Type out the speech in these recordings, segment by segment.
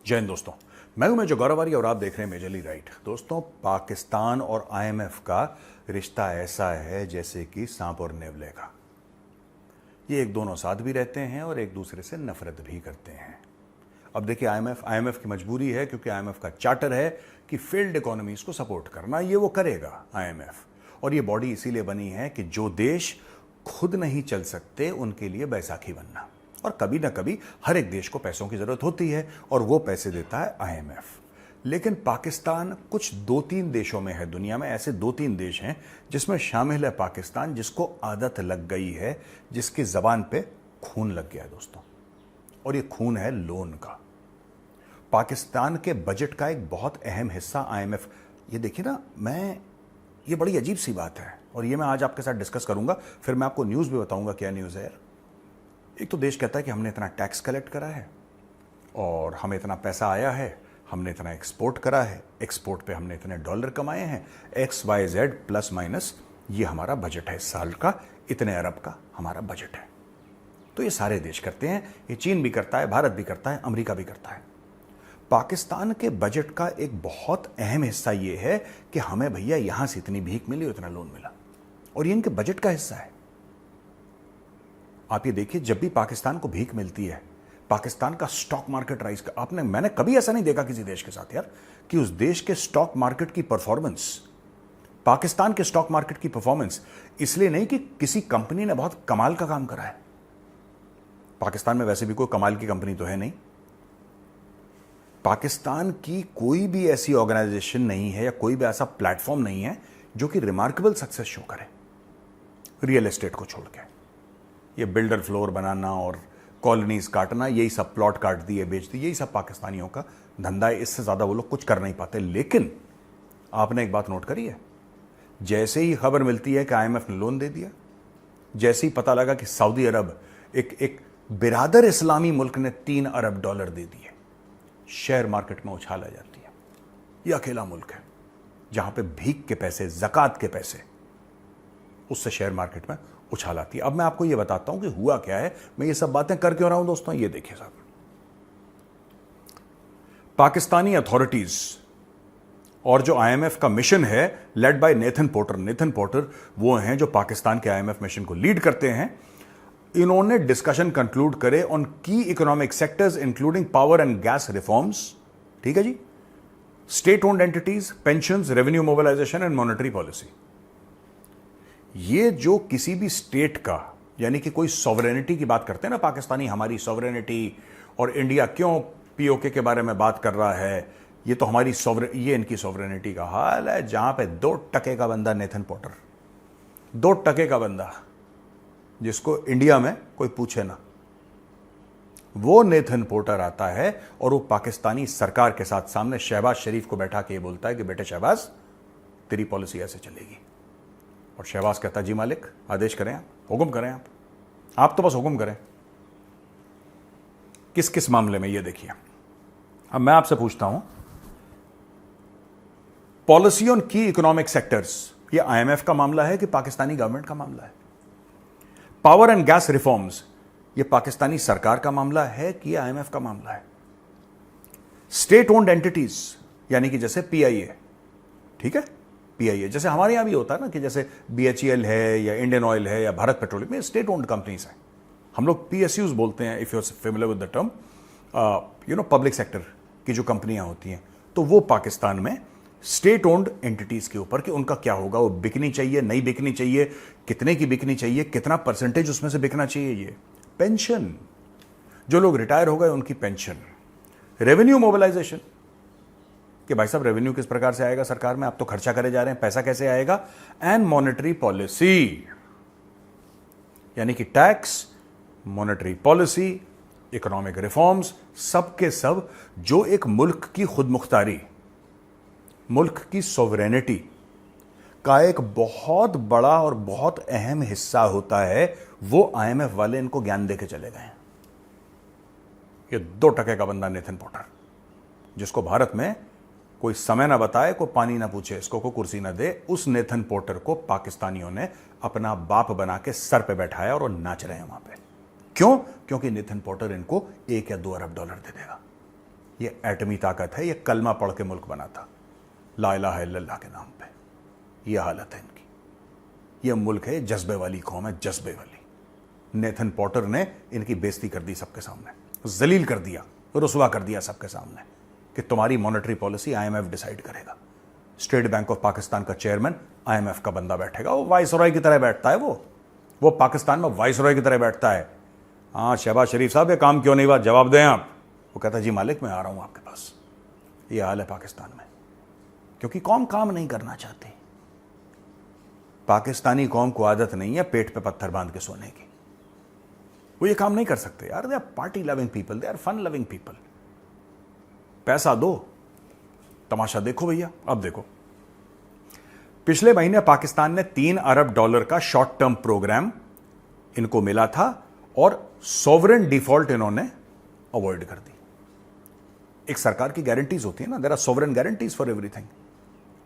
जय हिंद दोस्तों, मैं हूं मेजर गौरव आर्य और आप देख रहे हैं मेजरली राइट। दोस्तों, पाकिस्तान और आईएमएफ का रिश्ता ऐसा है जैसे कि सांप और नेवले का। ये एक दोनों साथ भी रहते हैं और एक दूसरे से नफरत भी करते हैं। अब देखिए, आईएमएफ की मजबूरी है क्योंकि आईएमएफ का चार्टर है कि फील्ड इकोनॉमीज को सपोर्ट करना, ये वो करेगा आईएमएफ। और ये बॉडी इसीलिए बनी है कि जो देश खुद नहीं चल सकते उनके लिए बैसाखी बनना। और कभी ना कभी हर एक देश को पैसों की जरूरत होती है और वो पैसे देता है आईएमएफ। लेकिन पाकिस्तान कुछ 2-3 देशों में है, दुनिया में ऐसे 2-3 देश हैं जिसमें शामिल है पाकिस्तान, जिसको आदत लग गई है, जिसकी जबान पे खून लग गया है दोस्तों। और ये खून है लोन का। पाकिस्तान के बजट का एक बहुत अहम हिस्सा आईएमएफ, ये देखिए ना, ये बड़ी अजीब सी बात है और ये मैं आज आपके साथ डिस्कस करूंगा। फिर मैं आपको न्यूज़ भी बताऊंगा क्या न्यूज़ है यार। एक तो देश कहता है कि हमने इतना टैक्स कलेक्ट करा है और हमें इतना पैसा आया है, हमने इतना एक्सपोर्ट करा है, एक्सपोर्ट पे हमने इतने डॉलर कमाए हैं, XYZ प्लस माइनस ये हमारा बजट है, इस साल का इतने अरब का हमारा बजट है। तो ये सारे देश करते हैं, ये चीन भी करता है, भारत भी करता है, अमेरिका भी करता है। पाकिस्तान के बजट का एक बहुत अहम हिस्सा ये है कि हमें भैया यहां से इतनी भीख मिली, उतना लोन मिला, और ये इनके बजट का हिस्सा है। आप ये देखिए, जब भी पाकिस्तान को भीख मिलती है, पाकिस्तान का स्टॉक मार्केट राइज का मैंने कभी ऐसा नहीं देखा किसी देश के साथ यार, कि उस देश के स्टॉक मार्केट की परफॉर्मेंस, पाकिस्तान के स्टॉक मार्केट की परफॉर्मेंस, इसलिए नहीं कि किसी कंपनी ने बहुत कमाल का काम करा है। पाकिस्तान में वैसे भी कोई कमाल की कंपनी तो है नहीं। पाकिस्तान की कोई भी ऐसी ऑर्गेनाइजेशन नहीं है या कोई भी ऐसा प्लेटफॉर्म नहीं है जो कि रिमार्केबल सक्सेस शो करे, रियल एस्टेट को छोड़ के। ये बिल्डर फ्लोर बनाना और कॉलोनीज काटना, यही सब प्लॉट काट दिए बेच दिए, यही सब पाकिस्तानियों का धंधा है। इससे ज्यादा वो लोग कुछ कर नहीं पाते। लेकिन आपने एक बात नोट करी है, जैसे ही खबर मिलती है कि आईएमएफ ने लोन दे दिया, जैसे ही पता लगा कि सऊदी अरब, एक बिरादर इस्लामी मुल्क ने $3 अरब दे दिए, शेयर मार्केट में उछाल आ जाती है। यह अकेला मुल्क है जहां पे भीख के पैसे, ज़कात के पैसे, उससे शेयर मार्केट में उछाल आती है। अब मैं आपको यह बताता हूं कि हुआ क्या है, मैं ये सब बातें कर क्यों रहा हूं दोस्तों। ये देखिए साहब, पाकिस्तानी अथॉरिटीज और जो आईएमएफ का मिशन है लेड बाय नेथन पोर्टर वो हैं जो पाकिस्तान के आईएमएफ मिशन को लीड करते हैं। इन्होंने डिस्कशन कंक्लूड करे ऑन की economic sectors including power and gas reforms, ठीक है जी, state owned entities, pensions, revenue mobilisation and monetary policy. ये जो किसी भी स्टेट का, यानी कि कोई सॉवरेनिटी की बात करते हैं ना पाकिस्तानी, हमारी सॉवरेनिटी, और इंडिया क्यों पीओके के बारे में बात कर रहा है, ये तो हमारी ये इनकी सॉवरेनिटी का हाल है। जहां पे 2% का बंदा नेथन पोर्टर, 2% का बंदा जिसको इंडिया में कोई पूछे ना, वो नेथन पोर्टर आता है और वो पाकिस्तानी सरकार के साथ सामने शहबाज शरीफ को बैठा के ये बोलता है कि बेटे शहबाज, तेरी पॉलिसी ऐसे चलेगी। और शहबाज कहता जी मालिक, आदेश करें आप, हुक्म करें आप तो बस हुक्म करें। किस किस मामले में, ये देखिए। अब मैं आपसे पूछता हूं, पॉलिसी ऑन की इकोनॉमिक सेक्टर्स, ये आईएमएफ का मामला है कि पाकिस्तानी गवर्नमेंट का मामला है? पावर एंड गैस रिफॉर्म्स, ये पाकिस्तानी सरकार का मामला है कि आईएमएफ का मामला है? स्टेट ओन्ड एंटिटीज, यानी कि जैसे पीआईए, ठीक है, पीआईए जैसे हमारे यहां भी होता है ना, कि जैसे बीएचईएल है या इंडियन ऑयल है या भारत पेट्रोलियम, ये स्टेट ओन्ड कंपनीज हैं। हम लोग पीएसयूज बोलते हैं, if you are familiar with the term, public sector की जो कंपनियां होती हैं। तो वो पाकिस्तान में स्टेट ओन्ड एंटिटीज के ऊपर कि उनका क्या होगा, वो बिकनी चाहिए, नहीं बिकनी चाहिए, कितने की बिकनी चाहिए, कितना परसेंटेज उसमें से बिकना चाहिए। ये पेंशन, जो लोग रिटायर हो गए उनकी पेंशन, रेवेन्यू मोबिलाइजेशन, कि भाई साहब रेवेन्यू किस प्रकार से आएगा सरकार में, आप तो खर्चा करे जा रहे हैं, पैसा कैसे आएगा, एंड मॉनेटरी पॉलिसी, यानी कि tax, monetary policy, economic reforms, सब के सब जो एक मुल्क की खुद मुख्तारी, मुल्क की सॉवरेनिटी का एक बहुत बड़ा और बहुत अहम हिस्सा होता है, वो आईएमएफ वाले इनको ज्ञान देके चले गए। ये 2% का बंदा नेथन पोर्टर, जिसको भारत में कोई समय ना बताए, कोई पानी ना पूछे, इसको कोई कुर्सी ना दे, उस नेथन पोर्टर को पाकिस्तानियों ने अपना बाप बना के सर पे बैठाया और वो नाच रहे हैं वहां पे। क्यों? क्योंकि नेथन पोर्टर इनको $1 या $2 अरब दे देगा। ये एटमी ताकत है, ये कलमा पढ़ के मुल्क बना था, ला इलाहा इल्लल्लाह के नाम पे। ये हालत है इनकी। ये मुल्क है, जज्बे वाली कौम है, जज्बे वाली। नेथन पॉटर ने इनकी बेइज्जती कर दी सबके सामने, जलील कर दिया, रुसवा कर दिया सबके सामने कि तुम्हारी मॉनेटरी पॉलिसी IMF डिसाइड करेगा। स्टेट बैंक ऑफ पाकिस्तान का चेयरमैन IMF का बंदा बैठेगा, वो वाइसरॉय की तरह बैठता है, वो पाकिस्तान में वाइसरॉय की तरह बैठता है। हाँ शहबाज शरीफ साहब, ये काम क्यों नहीं हुआ, जवाब दें आप। वो कहता है जी मालिक, मैं आ रहा हूं आपके पास। ये हाल है पाकिस्तान में, क्योंकि कौम काम नहीं करना चाहती। पाकिस्तानी कौम को आदत नहीं है पेट पे पत्थर बांध के सोने की। वो ये काम नहीं कर सकते यार। They are party loving people, they are fun loving people. पैसा दो, तमाशा देखो भैया। अब देखो, पिछले महीने पाकिस्तान ने $3 अरब का शॉर्ट टर्म प्रोग्राम इनको मिला था और सॉवरेन डिफॉल्ट इन्होंने अवॉइड कर दी। एक सरकार की गारंटीज होती है ना, there are sovereign guarantees for everything.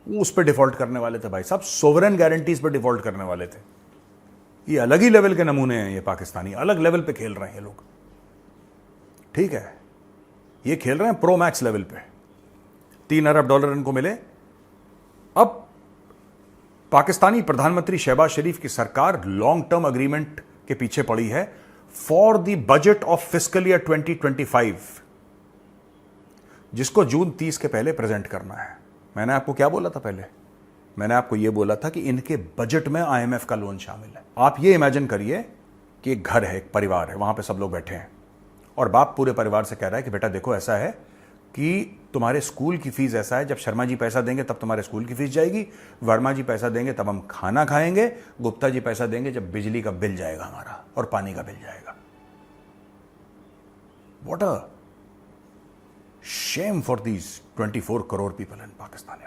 वो उस पर डिफॉल्ट करने वाले थे भाई साहब, सॉवरेन गारंटीज पर डिफॉल्ट करने वाले थे। ये अलग ही लेवल के नमूने हैं, ये पाकिस्तानी अलग लेवल पे खेल रहे हैं ये लोग। ठीक है, ये खेल रहे हैं प्रो मैक्स लेवल पे। $3 अरब इनको मिले। अब पाकिस्तानी प्रधानमंत्री शहबाज शरीफ की सरकार लॉन्ग टर्म अग्रीमेंट के पीछे पड़ी है for the budget of fiscal year 2025, जिसको जून 30 के पहले प्रेजेंट करना है। मैंने आपको क्या बोला था पहले? मैंने आपको यह बोला था कि इनके बजट में IMF का लोन शामिल है। आप ये इमेजिन करिए कि एक घर है, एक परिवार है, वहां पे सब लोग बैठे हैं और बाप पूरे परिवार से कह रहा है कि बेटा देखो, ऐसा है कि तुम्हारे स्कूल की फीस ऐसा है, जब शर्मा जी पैसा देंगे तब तुम्हारे स्कूल की फीस जाएगी, वर्मा जी पैसा देंगे तब हम खाना खाएंगे, गुप्ता जी पैसा देंगे जब बिजली का बिल जाएगा हमारा और पानी का बिल जाएगा। What a shame for these 24 crore people in Pakistan.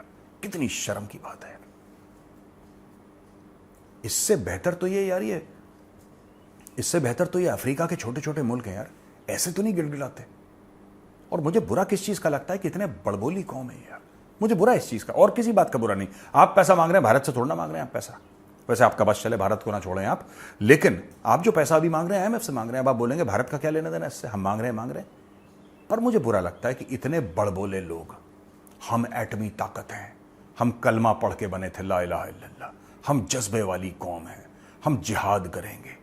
कितनी शर्म की बात है। इससे बेहतर तो ये यार, इससे बेहतर तो ये अफ्रीका के छोटे छोटे मुल्क हैं यार, ऐसे तो नहीं गिड़गिड़ाते। और मुझे बुरा किस चीज का लगता है कि इतने बड़बोली कौम है यार। मुझे बुरा इस चीज का, और किसी बात का बुरा नहीं। आप पैसा मांग रहे हैं, भारत से थोड़ा ना मांग रहे हैं आप पैसा। वैसे आपका बस चले, भारत को ना छोड़ें आप, लेकिन आप जो पैसा अभी मांग रहे हैं IMF से मांग रहे हैं। अब आप बोलेंगे भारत का क्या लेना देना इससे, हम मांग रहे हैं। पर मुझे बुरा लगता है कि इतने बड़बोले लोग, हम एटमी ताकत हैं, हम कलमा पढ़ के बने थे ला इलाहा इल्लल्लाह, हम जज्बे वाली कौम हैं, हम जिहाद करेंगे,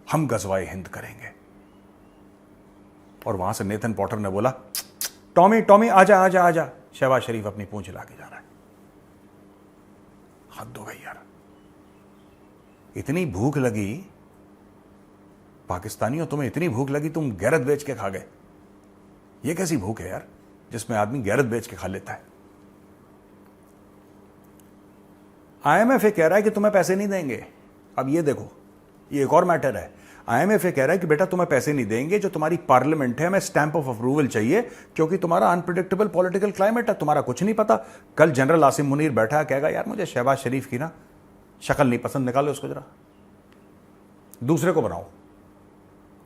हम गजवाए हिंद करेंगे। और वहां से नेथन पॉटर ने बोला टॉमी टॉमी आजा आजा आजा। शहबाज शरीफ अपनी पूंछ ला के जा रहा है। हद हो गई यार। इतनी भूख लगी पाकिस्तानियों, तुम्हें इतनी भूख लगी तुम गैरत बेच के खा गए। ये कैसी भूख है यार जिसमें आदमी गैरत बेच के खा लेता है। IMF ये कह रहा है कि तुम्हें पैसे नहीं देंगे। अब ये देखो, ये एक और मैटर है। IMF ये कह रहा है कि बेटा तुम्हें पैसे नहीं देंगे, जो तुम्हारी पार्लियामेंट है हमें स्टैंप ऑफ अप्रूवल चाहिए, क्योंकि तुम्हारा अनप्रिडिक्टेबल पॉलिटिकल क्लाइमेट है, तुम्हारा कुछ नहीं पता। कल जनरल आसिम मुनीर बैठा है, कहेगा यार मुझे शहबाज शरीफ की ना शक्ल नहीं पसंद, निकालो उसको जरा, दूसरे को बनाओ,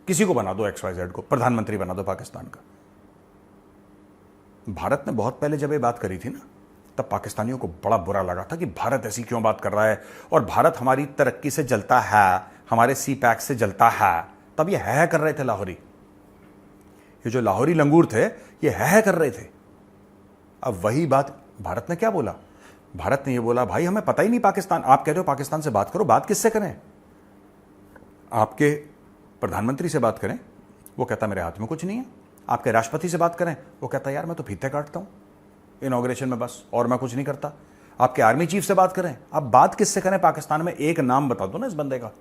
किसी को बना दो, XYZ को प्रधानमंत्री बना दो पाकिस्तान का। भारत ने बहुत पहले जब ये बात करी थी ना, तब पाकिस्तानियों को बड़ा बुरा लगा था कि भारत ऐसी क्यों बात कर रहा है, और भारत हमारी तरक्की से जलता है, हमारे CPEC से जलता है। तब ये है कर रहे थे लाहौरी, ये जो लाहौरी लंगूर थे ये है कर रहे थे। अब वही बात भारत ने क्या बोला? भारत ने ये बोला भाई हमें पता ही नहीं पाकिस्तान, आप कह रहे हो पाकिस्तान से बात करो, बात किससे करें? आपके प्रधानमंत्री से बात करें, वो कहता मेरे हाथ में कुछ नहीं है। आपके राष्ट्रपति से बात करें, वो कहता यार मैं तो फीते काटता हूं इनॉग्रेशन में बस, और मैं कुछ नहीं करता। आपके आर्मी चीफ से बात करें, अब बात किससे करें पाकिस्तान में? एक नाम बता दो ना इस बंदे का।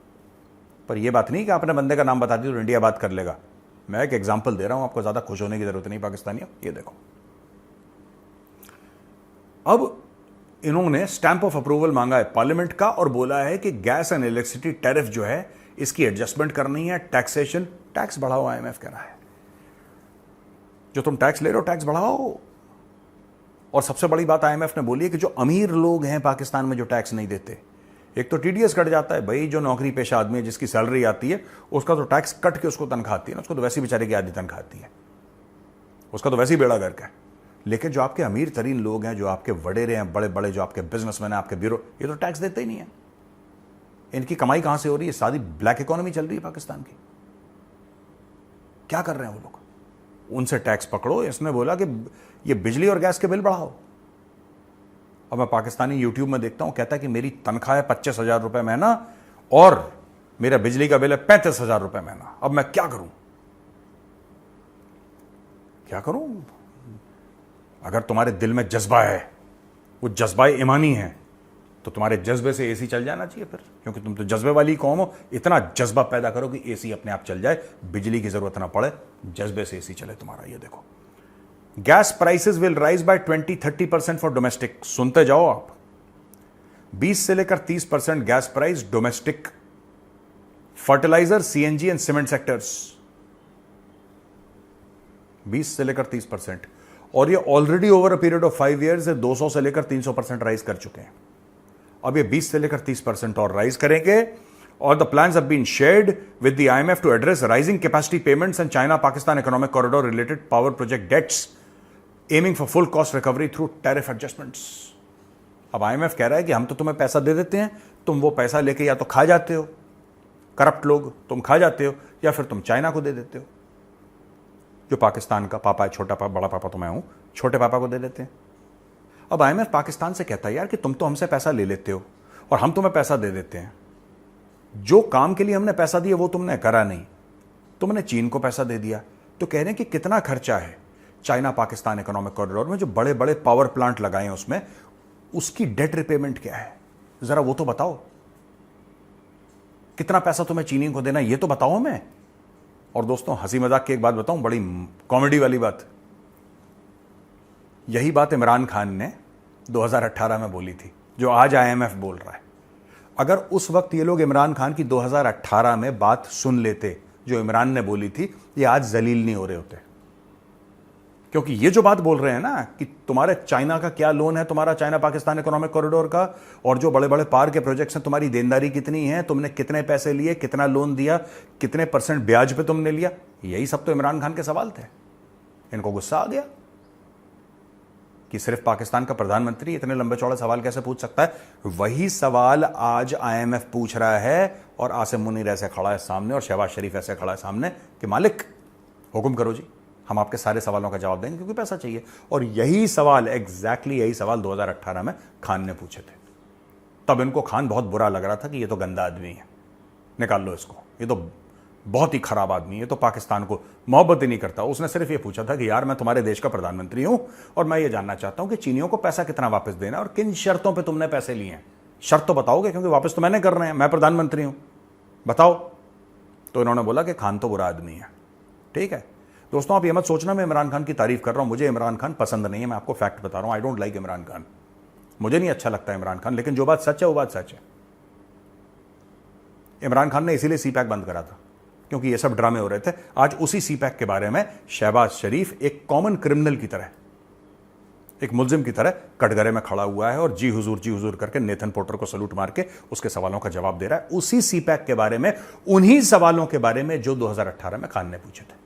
पर यह बात नहीं कि आपने बंदे का नाम बता दी तो इंडिया बात कर लेगा। मैं एक एग्जांपल दे रहा हूं, आपको ज्यादा खुश होने की जरूरत नहीं पाकिस्तानियों। ये देखो, अब इन्होंने स्टैंप ऑफ अप्रूवल मांगा है पार्लियामेंट का और बोला है कि गैस एंड इलेक्ट्रिसिटी टैरिफ जो है इसकी एडजस्टमेंट करनी है, टैक्सेशन, टैक्स बढ़ाओ। IMF कह रहा है जो तुम टैक्स ले रहे हो टैक्स बढ़ाओ। और सबसे बड़ी बात IMF ने बोली है कि जो अमीर लोग हैं पाकिस्तान में जो टैक्स नहीं देते, एक तो TDS कट जाता है भाई, जो नौकरी पेशा आदमी है जिसकी सैलरी आती है उसका तो टैक्स कट के उसको तनख्वाह आती है ना, उसको तो वैसी बेचारे की आधी तनख्वाह आती है, उसका तो वैसे ही बेड़ा गर्क है। लेकिन जो आपके अमीर तरीन लोग हैं, जो आपके वडेरे हैं, बड़े बड़े जो आपके बिजनेसमैन हैं, आपके ब्यूरो, ये तो टैक्स देते ही नहीं है। इनकी कमाई कहां से हो रही है? सारी ब्लैक इकोनॉमी चल रही है पाकिस्तान की। क्या कर रहे हैं वो लोग? उनसे टैक्स पकड़ो। इसने बोला कि ये बिजली और गैस के बिल बढ़ाओ। अब मैं पाकिस्तानी यूट्यूब में देखता हूं, कहता है कि मेरी तनख्वाह है 25,000 रुपए महीना और मेरा बिजली का बिल है 35,000 रुपए महीना। अब मैं क्या करूं? क्या करूं? अगर तुम्हारे दिल में जज्बा है, वो जज्बा ईमानी है, तो तुम्हारे जज्बे से एसी चल जाना चाहिए फिर, क्योंकि तुम तो जज्बे वाली कौम हो। इतना जज्बा पैदा करो कि एसी अपने आप चल जाए, बिजली की जरूरत ना पड़े, जज्बे से एसी चले तुम्हारा। ये देखो, gas prices will rise by 20-30% for domestic. सुनते जाओ आप, 20 से लेकर 30% gas price domestic, fertiliser, CNG and cement sectors. 20 से लेकर 30%, और ये already over a period of 5 years 200 से लेकर 300% राइज कर चुके हैं। अब ये 20 से लेकर 30% और राइज करेंगे। और the plans have been shared with the IMF to address rising capacity payments and China Pakistan economic corridor related power project debts, aiming for full cost recovery through tariff adjustments. अब आईएमएफ कह रहा है कि हम तो तुम्हें पैसा दे देते हैं, तुम वो पैसा लेके या तो खा जाते हो, करप्ट लोग, तुम खा जाते हो, या फिर तुम चाइना को दे देते हो, जो पाकिस्तान का पापा है। छोटा पापा, बड़ा पापा तो मैं हूं, छोटे पापा को दे देते हैं। अब आईएमएफ पाकिस्तान से कहता है, यार कि तुम तो हमसे पैसा ले लेते हो और हम तुम्हें पैसा दे देते हैं, जो काम के लिए हमने पैसा दिया वो तुमने करा नहीं, तुमने चीन को पैसा दे दिया। तो कह रहे हैं कि कितना खर्चा है चाइना पाकिस्तान इकोनॉमिक कॉरिडोर में, जो बड़े बड़े पावर प्लांट लगाए हैं उसमें, उसकी डेट रिपेमेंट क्या है, जरा वो तो बताओ। कितना पैसा तुम्हें चीनी को देना, ये तो बताओ हमें। और दोस्तों, हंसी मजाक की एक बात बताऊं, बड़ी कॉमेडी वाली बात। यही बात इमरान खान ने 2018 में बोली थी, जो आज आईएमएफ बोल रहा है। अगर उस वक्त ये लोग इमरान खान की 2018 में बात सुन लेते जो इमरान ने बोली थी, ये आज जलील नहीं हो रहे होते। क्योंकि ये जो बात बोल रहे हैं ना कि तुम्हारे चाइना का क्या लोन है, तुम्हारा चाइना पाकिस्तान इकोनॉमिक कॉरिडोर का, और जो बड़े बड़े पार के प्रोजेक्ट्स हैं, तुम्हारी देनदारी कितनी है, तुमने कितने पैसे लिए, कितना लोन दिया, कितने % ब्याज पे तुमने लिया, यही सब तो इमरान खान के सवाल थे। इनको गुस्सा आ गया कि सिर्फ पाकिस्तान का प्रधानमंत्री इतने लंबे चौड़े सवाल कैसे पूछ सकता है। वही सवाल आज आईएमएफ पूछ रहा है, और आसिम मुनीर ऐसे खड़ा है सामने, और शहबाज शरीफ ऐसे खड़ा है सामने कि मालिक हुक्म करो जी, हम आपके सारे सवालों का जवाब देंगे, क्योंकि पैसा चाहिए। और यही सवाल, एग्जैक्टली यही सवाल 2018 में खान ने पूछे थे। तब इनको खान बहुत बुरा लग रहा था कि ये तो गंदा आदमी है, निकाल लो इसको, ये तो बहुत ही खराब आदमी है, ये तो पाकिस्तान को मोहब्बत ही नहीं करता। उसने सिर्फ ये पूछा था कि यार मैं तुम्हारे देश का प्रधानमंत्री हूं और मैं ये जानना चाहता हूं कि चीनियों को पैसा कितना वापस देना और किन शर्तों पे तुमने पैसे लिए हैं। शर्त तो बताओगे, क्योंकि वापस तो मैंने कर रहे हैं, मैं प्रधानमंत्री हूं, बताओ। तो इन्होंने बोला कि खान तो बुरा आदमी है। ठीक है दोस्तों, आप ये मत सोचना मैं इमरान खान की तारीफ कर रहा हूं, मुझे इमरान खान पसंद नहीं है, मैं आपको फैक्ट बता रहा हूं। I don't like Imran Khan, मुझे नहीं अच्छा लगता इमरान खान, लेकिन जो बात सच है वो बात सच है। इमरान खान ने इसीलिए सीपैक बंद करा था, क्योंकि ये सब ड्रामे हो रहे थे। आज उसी सीपैक के बारे में शहबाज शरीफ एक कॉमन क्रिमिनल की तरह, एक मुल्जिम की तरह कटघरे में खड़ा हुआ है और जी हुजूर करके नेथन पोर्टर को सलूट मार के उसके सवालों का जवाब दे रहा है। उसी सीपैक के बारे में, उन्हीं सवालों के बारे में जो 2018 में खान ने पूछे थे।